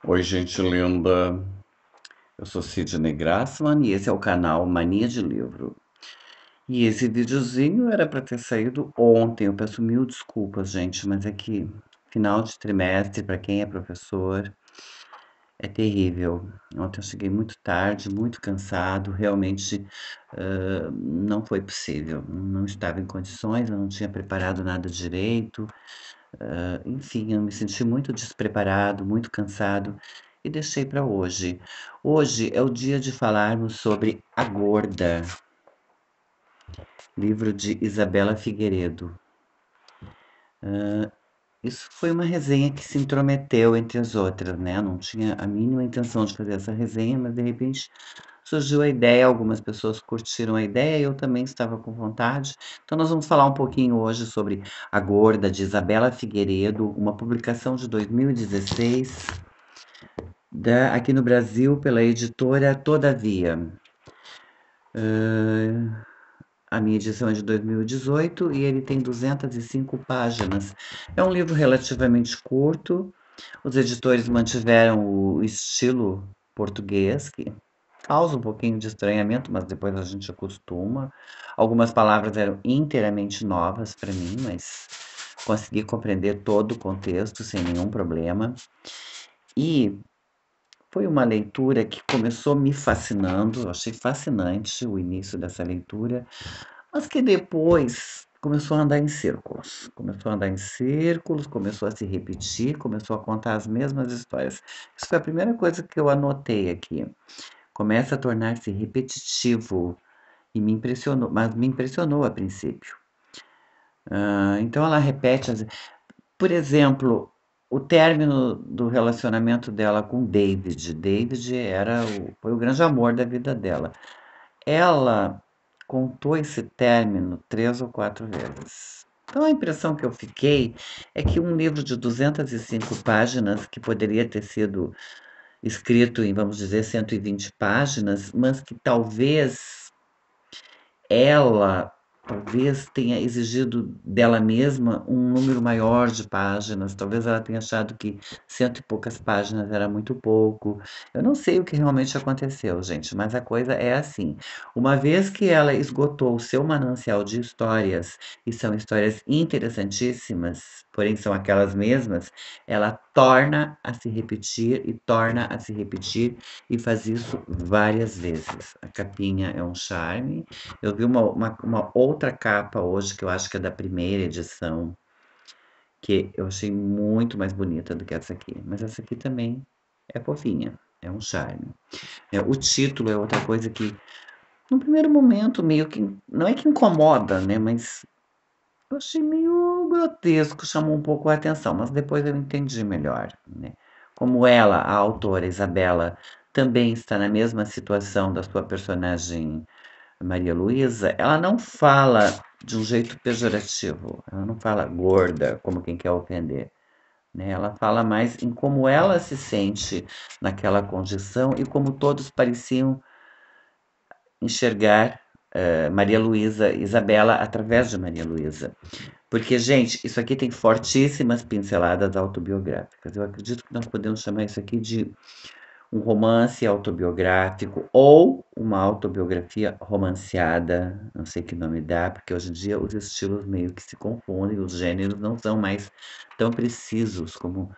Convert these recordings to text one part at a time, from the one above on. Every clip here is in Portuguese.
Oi, gente linda. Eu sou Sidney Grassman e esse é o canal Mania de Livro. E esse videozinho era para ter saído ontem. Eu peço mil desculpas, gente, mas é que final de trimestre, para quem é professor, é terrível. Ontem eu cheguei muito tarde, muito cansado, realmente não foi possível. Não estava em condições, eu não tinha preparado nada direito. Enfim, eu me senti muito despreparado, muito cansado e deixei para hoje. Hoje é o dia de falarmos sobre A Gorda, livro de Isabela Figueiredo. Isso foi uma resenha que se intrometeu entre as outras, né? Eu não tinha a mínima intenção de fazer essa resenha, mas de repente surgiu a ideia, algumas pessoas curtiram a ideia e eu também estava com vontade. Então nós vamos falar um pouquinho hoje sobre A Gorda, de Isabela Figueiredo, uma publicação de 2016, aqui no Brasil pela editora Todavia. A minha edição é de 2018 e ele tem 205 páginas. É um livro relativamente curto. Os editores mantiveram o estilo português, que causa um pouquinho de estranhamento, mas depois a gente acostuma. Algumas palavras eram inteiramente novas para mim, mas consegui compreender todo o contexto sem nenhum problema. E foi uma leitura que começou me fascinando, eu achei fascinante o início dessa leitura, mas que depois começou a andar em círculos. Começou a andar em círculos, começou a se repetir, começou a contar as mesmas histórias. Isso foi a primeira coisa que eu anotei aqui. Começa a tornar-se repetitivo e me impressionou, mas me impressionou a princípio. Então ela repete, por exemplo, o término do relacionamento dela com David. David foi o grande amor da vida dela. Ela contou esse término 3 ou 4 vezes. Então a impressão que eu fiquei é que um livro de 205 páginas, que poderia ter sido escrito em, vamos dizer, 120 páginas, mas que ela talvez tenha exigido dela mesma um número maior de páginas, talvez ela tenha achado que cento e poucas páginas era muito pouco. Eu não sei o que realmente aconteceu, gente, mas a coisa é assim. Uma vez que ela esgotou o seu manancial de histórias, e são histórias interessantíssimas, porém são aquelas mesmas, ela torna a se repetir e torna a se repetir e faz isso várias vezes. A capinha é um charme. Eu vi uma outra capa hoje, que eu acho que é da primeira edição, que eu achei muito mais bonita do que essa aqui. Mas essa aqui também é fofinha, é um charme. O título é outra coisa que, no primeiro momento, meio que. Não é que incomoda, né? Mas eu achei meio grotesco, chamou um pouco a atenção, mas depois eu entendi melhor, né? Como ela, a autora Isabela, também está na mesma situação da sua personagem Maria Luísa, ela não fala de um jeito pejorativo, ela não fala gorda, como quem quer ofender, né? Ela fala mais em como ela se sente naquela condição e como todos pareciam enxergar Maria Luísa, Isabela, através de Maria Luísa. Porque, gente, isso aqui tem fortíssimas pinceladas autobiográficas. Eu acredito que nós podemos chamar isso aqui de um romance autobiográfico ou uma autobiografia romanceada, não sei que nome dá, porque hoje em dia os estilos meio que se confundem, os gêneros não são mais tão precisos como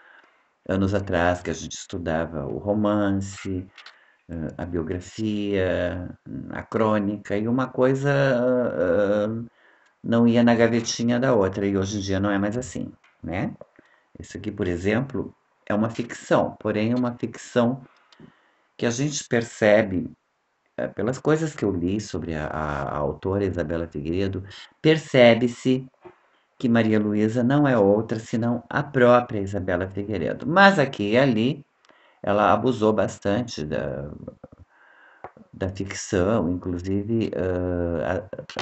anos atrás, que a gente estudava o romance, a biografia, a crônica, e uma coisa não ia na gavetinha da outra, e hoje em dia não é mais assim, né? Isso aqui, por exemplo, é uma ficção, porém é uma ficção que a gente percebe, pelas coisas que eu li sobre a autora Isabela Figueiredo, percebe-se que Maria Luísa não é outra senão a própria Isabela Figueiredo. Mas aqui e ali ela abusou bastante da ficção, inclusive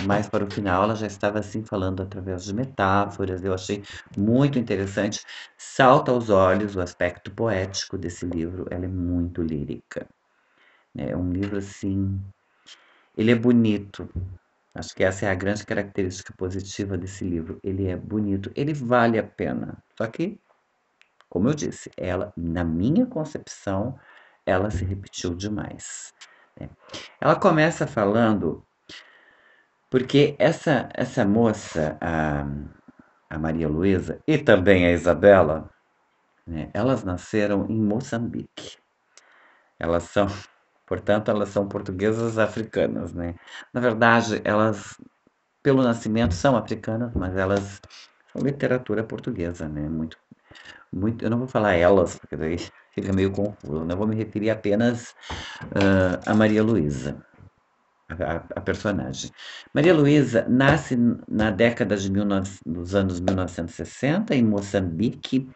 mais para o final ela já estava assim falando através de metáforas. Eu achei muito interessante. Salta aos olhos o aspecto poético desse livro. Ela é muito lírica. É um livro assim. Ele é bonito. Acho que essa é a grande característica positiva desse livro. Ele é bonito, ele vale a pena. Só que como eu disse, ela, na minha concepção, ela se repetiu demais, né. Ela começa falando porque essa moça, a Maria Luísa e também a Isabela, né, elas nasceram em Moçambique. Elas são, portanto, elas são portuguesas africanas, né. Na verdade, elas, pelo nascimento, são africanas, mas elas são literatura portuguesa, né, muito, eu não vou falar elas, porque daí fica meio confuso, né, eu vou me referir apenas, a Maria Luísa. A personagem. Maria Luísa nasce na década de 19, dos anos 1960 em Moçambique.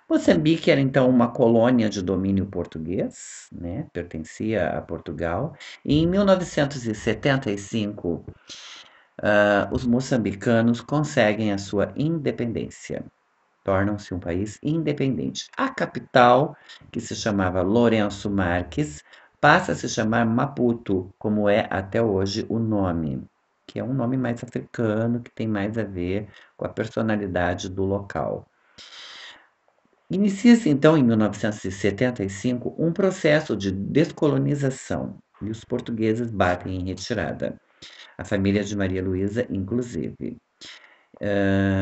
Moçambique era então uma colônia de domínio português, né? Pertencia a Portugal. E em 1975, os moçambicanos conseguem a sua independência. Tornam-se um país independente. A capital, que se chamava Lourenço Marques, passa a se chamar Maputo, como é até hoje o nome, que é um nome mais africano, que tem mais a ver com a personalidade do local. Inicia-se então em 1975 um processo de descolonização e os portugueses batem em retirada. A família de Maria Luísa, inclusive.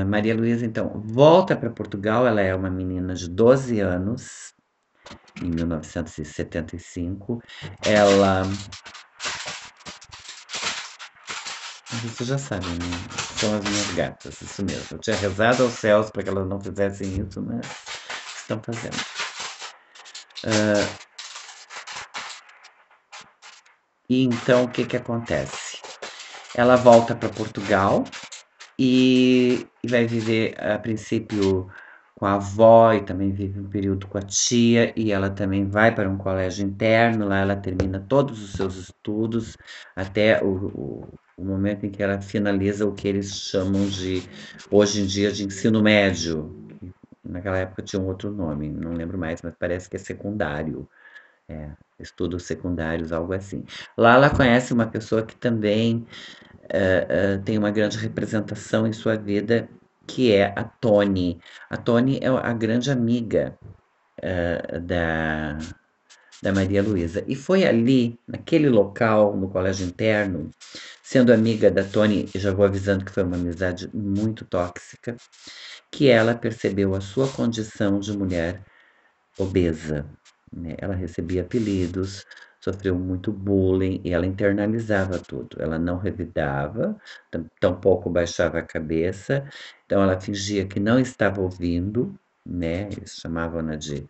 Maria Luísa, então, volta para Portugal. Ela é uma menina de 12 anos, em 1975. Ela. Você já sabe, né? São as minhas gatas, isso mesmo. Eu tinha rezado aos céus para que elas não fizessem isso, mas estão fazendo. E então, o que que acontece? Ela volta para Portugal e vai viver, a princípio, com a avó e também vive um período com a tia, e ela também vai para um colégio interno, lá ela termina todos os seus estudos, até o momento em que ela finaliza o que eles chamam de, hoje em dia, de ensino médio. Naquela época tinha um outro nome, não lembro mais, mas parece que é secundário. É, estudos secundários, algo assim. Lá ela conhece uma pessoa que também tem uma grande representação em sua vida, que é a Tony. A Tony é a grande amiga da, da Maria Luísa. E foi ali, naquele local, no colégio interno, sendo amiga da Tony, eu já vou avisando que foi uma amizade muito tóxica, que ela percebeu a sua condição de mulher obesa, né? Ela recebia apelidos, sofreu muito bullying e ela internalizava tudo. Ela não revidava, tampouco baixava a cabeça, então ela fingia que não estava ouvindo, né? Eles chamavam-na de,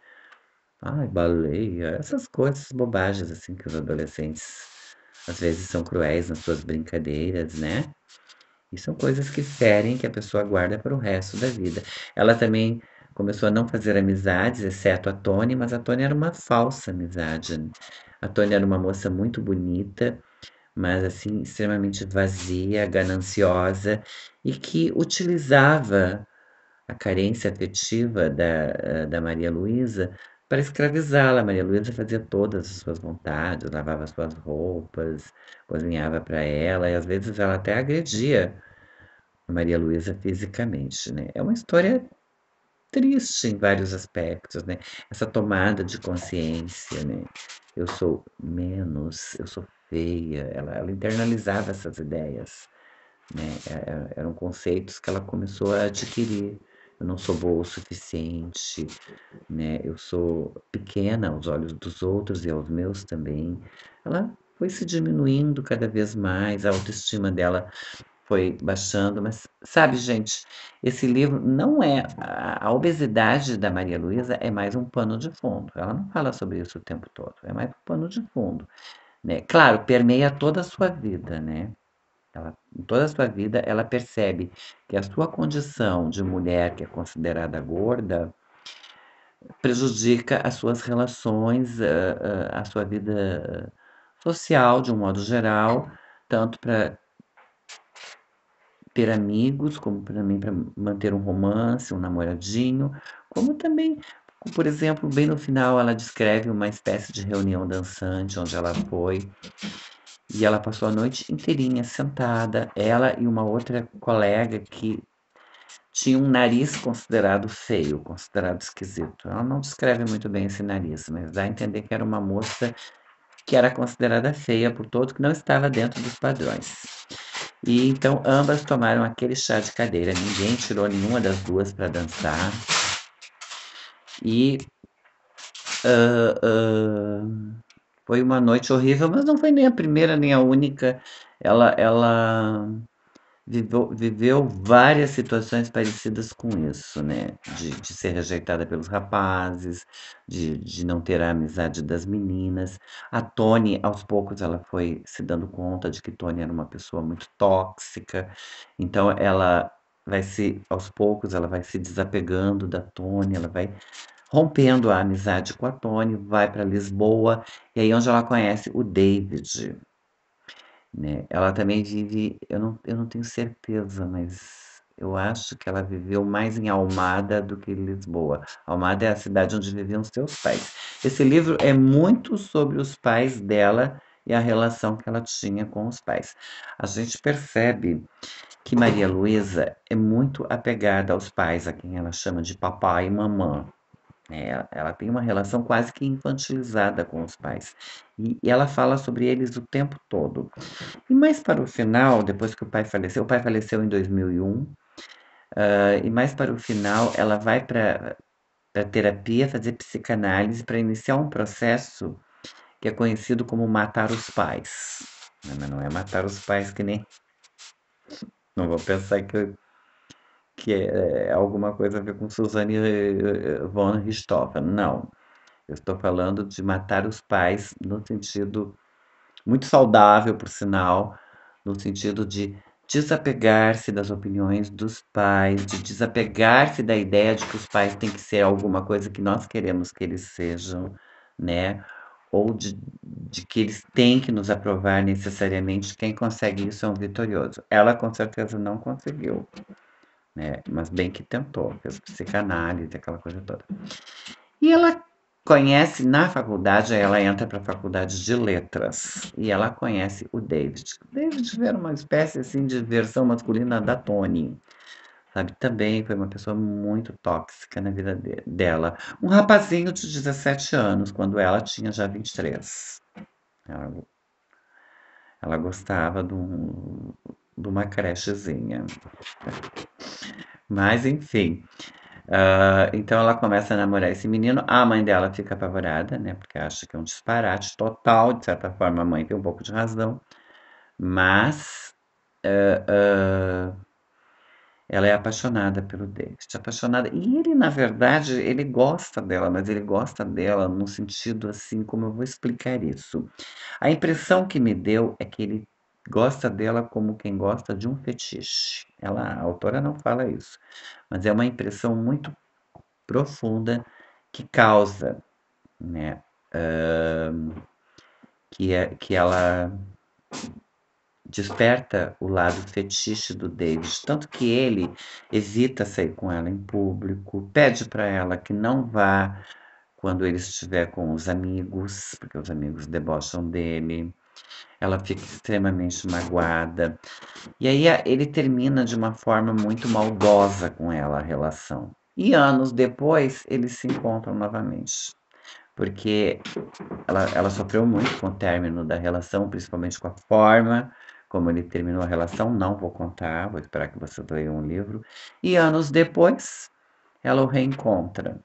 ai, baleia, essas coisas, bobagens assim que os adolescentes às vezes são cruéis nas suas brincadeiras, né? E são coisas que ferem, que a pessoa guarda para o resto da vida. Ela também começou a não fazer amizades, exceto a Tony, mas a Tony era uma falsa amizade. A Tony era uma moça muito bonita, mas assim, extremamente vazia, gananciosa e que utilizava a carência afetiva da Maria Luísa para escravizá-la. Maria Luísa fazia todas as suas vontades, lavava suas roupas, cozinhava para ela, e às vezes ela até agredia Maria Luísa fisicamente, né. É uma história triste em vários aspectos, né. Essa tomada de consciência, né. Eu sou menos, eu sou feia, ela internalizava essas ideias, né. Eram conceitos que ela começou a adquirir. Eu não sou boa o suficiente, né, eu sou pequena aos olhos dos outros e aos meus também. Ela foi se diminuindo cada vez mais, a autoestima dela foi baixando, mas sabe, gente, esse livro não é a obesidade da Maria Luísa é mais um pano de fundo. Ela não fala sobre isso o tempo todo, é mais um pano de fundo, né. Claro, permeia toda a sua vida, né. Ela, em toda a sua vida, ela percebe que a sua condição de mulher que é considerada gorda prejudica as suas relações, a sua vida social, de um modo geral, tanto para ter amigos, como também para manter um romance, um namoradinho, como também, por exemplo, bem no final ela descreve uma espécie de reunião dançante onde ela foi e ela passou a noite inteirinha sentada, ela e uma outra colega que tinha um nariz considerado feio, considerado esquisito. Ela não descreve muito bem esse nariz, mas dá a entender que era uma moça que era considerada feia por todos, que não estava dentro dos padrões. E então ambas tomaram aquele chá de cadeira, ninguém tirou nenhuma das duas para dançar. E foi uma noite horrível, mas não foi nem a primeira nem a única. Ela viveu várias situações parecidas com isso, né? De ser rejeitada pelos rapazes, de não ter a amizade das meninas. A Tony, aos poucos, ela foi se dando conta de que Tony era uma pessoa muito tóxica. Então, aos poucos, ela vai se desapegando da Tony, ela vai rompendo a amizade com a Tony, vai para Lisboa, e aí onde ela conhece o David, né? Ela também vive, eu não tenho certeza, mas eu acho que ela viveu mais em Almada do que em Lisboa. Almada é a cidade onde viviam seus pais. Esse livro é muito sobre os pais dela e a relação que ela tinha com os pais. A gente percebe que Maria Luísa é muito apegada aos pais, a quem ela chama de papai e mamã. Ela tem uma relação quase que infantilizada com os pais. E ela fala sobre eles o tempo todo. E mais para o final, depois que o pai faleceu em 2001, e mais para o final, ela vai para a terapia fazer psicanálise para iniciar um processo que é conhecido como matar os pais. Mas não é matar os pais que nem. Não vou pensar que é alguma coisa a ver com Suzanne von Richthofen. Não. Eu estou falando de matar os pais no sentido muito saudável, por sinal, no sentido de desapegar-se das opiniões dos pais, de desapegar-se da ideia de que os pais têm que ser alguma coisa que nós queremos que eles sejam, né? Ou de que eles têm que nos aprovar necessariamente. Quem consegue isso é um vitorioso. Ela com certeza não conseguiu, né? Mas bem que tentou, fez psicanálise, aquela coisa toda. E ela conhece na faculdade, ela entra para a faculdade de letras e ela conhece o David. O David era uma espécie assim de versão masculina da Tony, sabe? Também foi uma pessoa muito tóxica na vida dela. Um rapazinho de 17 anos, quando ela tinha já 23. Ela, ela gostava de uma crechezinha. Mas, enfim. Então ela começa a namorar esse menino. A mãe dela fica apavorada, né? Porque acha que é um disparate total. De certa forma, a mãe tem um pouco de razão. Mas ela é apaixonada pelo David. Apaixonada. E ele, na verdade, ele gosta dela, mas ele gosta dela num sentido assim, como eu vou explicar isso. A impressão que me deu é que ele gosta dela como quem gosta de um fetiche. A autora não fala isso, mas é uma impressão muito profunda que causa, né, que ela desperta o lado fetiche do David, tanto que ele evita sair com ela em público, pede para ela que não vá quando ele estiver com os amigos, porque os amigos debocham dele. Ela fica extremamente magoada. E aí ele termina de uma forma muito maldosa com ela a relação. E anos depois eles se encontram novamente. Porque ela sofreu muito com o término da relação, principalmente com a forma como ele terminou a relação. Não vou contar, vou esperar que você leia um livro. E anos depois, ela o reencontra.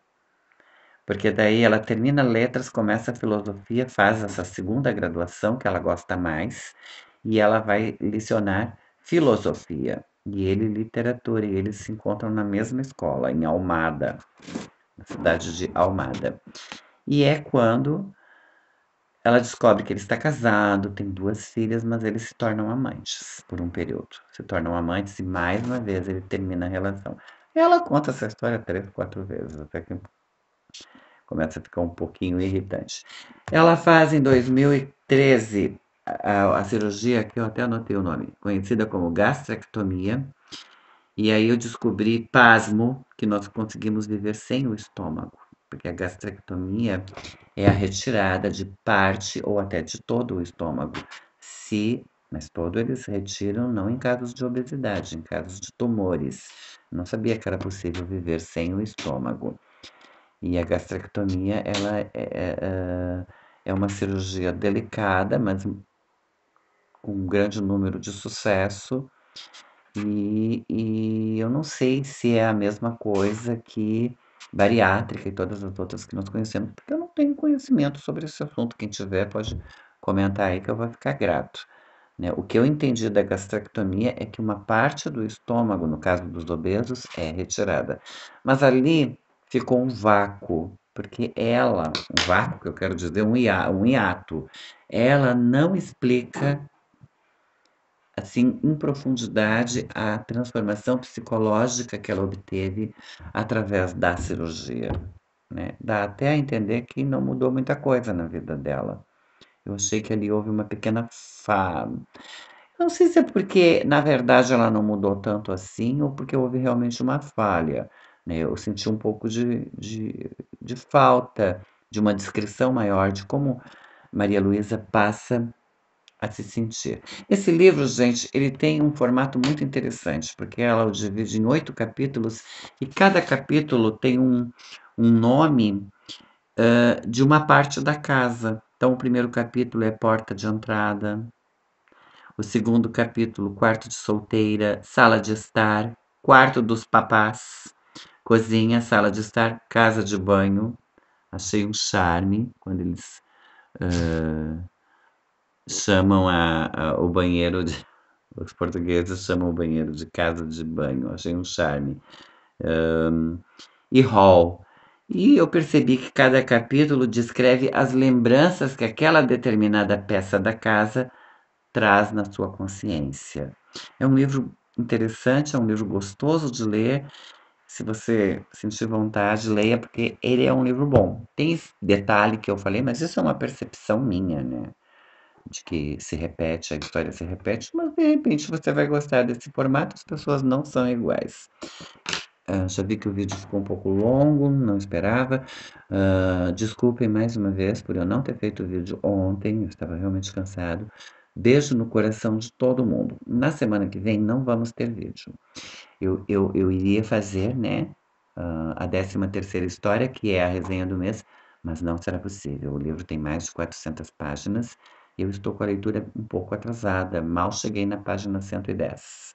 Porque daí ela termina letras, começa a filosofia, faz essa segunda graduação que ela gosta mais, e ela vai lecionar filosofia. E ele literatura, e eles se encontram na mesma escola, em Almada, na cidade de Almada. E é quando ela descobre que ele está casado, tem duas filhas, mas eles se tornam amantes por um período. Se tornam amantes e mais uma vez ele termina a relação. Ela conta essa história 3, 4 vezes, até que começa a ficar um pouquinho irritante. Ela faz em 2013 a cirurgia, que eu até anotei o nome, conhecida como gastrectomia. E aí eu descobri, pasmo, que nós conseguimos viver sem o estômago, porque a gastrectomia é a retirada de parte ou até de todo o estômago, se Mas todo eles retiram não em casos de obesidade, em casos de tumores. Não sabia que era possível viver sem o estômago. E a gastrectomia, ela é uma cirurgia delicada, mas com um grande número de sucesso. E eu não sei se é a mesma coisa que bariátrica e todas as outras que nós conhecemos, porque eu não tenho conhecimento sobre esse assunto. Quem tiver pode comentar aí que eu vou ficar grato, né? O que eu entendi da gastrectomia é que uma parte do estômago, no caso dos obesos, é retirada. Mas ali ficou um vácuo, porque ela, um vácuo que eu quero dizer, um hiato, ela não explica assim, em profundidade, a transformação psicológica que ela obteve através da cirurgia, né? Dá até a entender que não mudou muita coisa na vida dela. Eu achei que ali houve uma pequena fa não sei se é porque, na verdade, ela não mudou tanto assim ou porque houve realmente uma falha, né? Eu senti um pouco de falta de uma descrição maior de como Maria Luísa passa a se sentir. Esse livro, gente, ele tem um formato muito interessante, porque ela o divide em 8 capítulos e cada capítulo tem um nome, de uma parte da casa. Então, o primeiro capítulo é porta de entrada, o segundo capítulo, quarto de solteira, sala de estar, quarto dos papás, cozinha, sala de estar, casa de banho. Achei um charme quando eles chamam o banheiro de. Os portugueses chamam o banheiro de casa de banho, achei um charme. E hall. E eu percebi que cada capítulo descreve as lembranças que aquela determinada peça da casa traz na sua consciência. É um livro interessante, é um livro gostoso de ler. Se você sentir vontade, leia, porque ele é um livro bom. Tem esse detalhe que eu falei, mas isso é uma percepção minha, né? De que se repete, a história se repete, mas de repente você vai gostar desse formato, as pessoas não são iguais. Já vi que o vídeo ficou um pouco longo, não esperava. Desculpem mais uma vez por eu não ter feito o vídeo ontem, eu estava realmente cansado. Beijo no coração de todo mundo. Na semana que vem não vamos ter vídeo. Eu iria fazer, né, a 13ª história, que é a resenha do mês, mas não será possível. O livro tem mais de 400 páginas e eu estou com a leitura um pouco atrasada. Mal cheguei na página 110.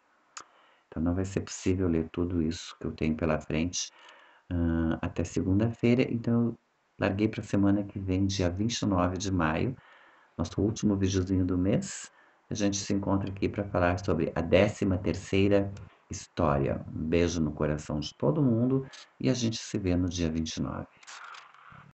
Então não vai ser possível ler tudo isso que eu tenho pela frente, até segunda-feira. Então eu larguei para a semana que vem, dia 29 de maio, nosso último videozinho do mês. A gente se encontra aqui para falar sobre a 13ª história. Um beijo no coração de todo mundo e a gente se vê no dia 29.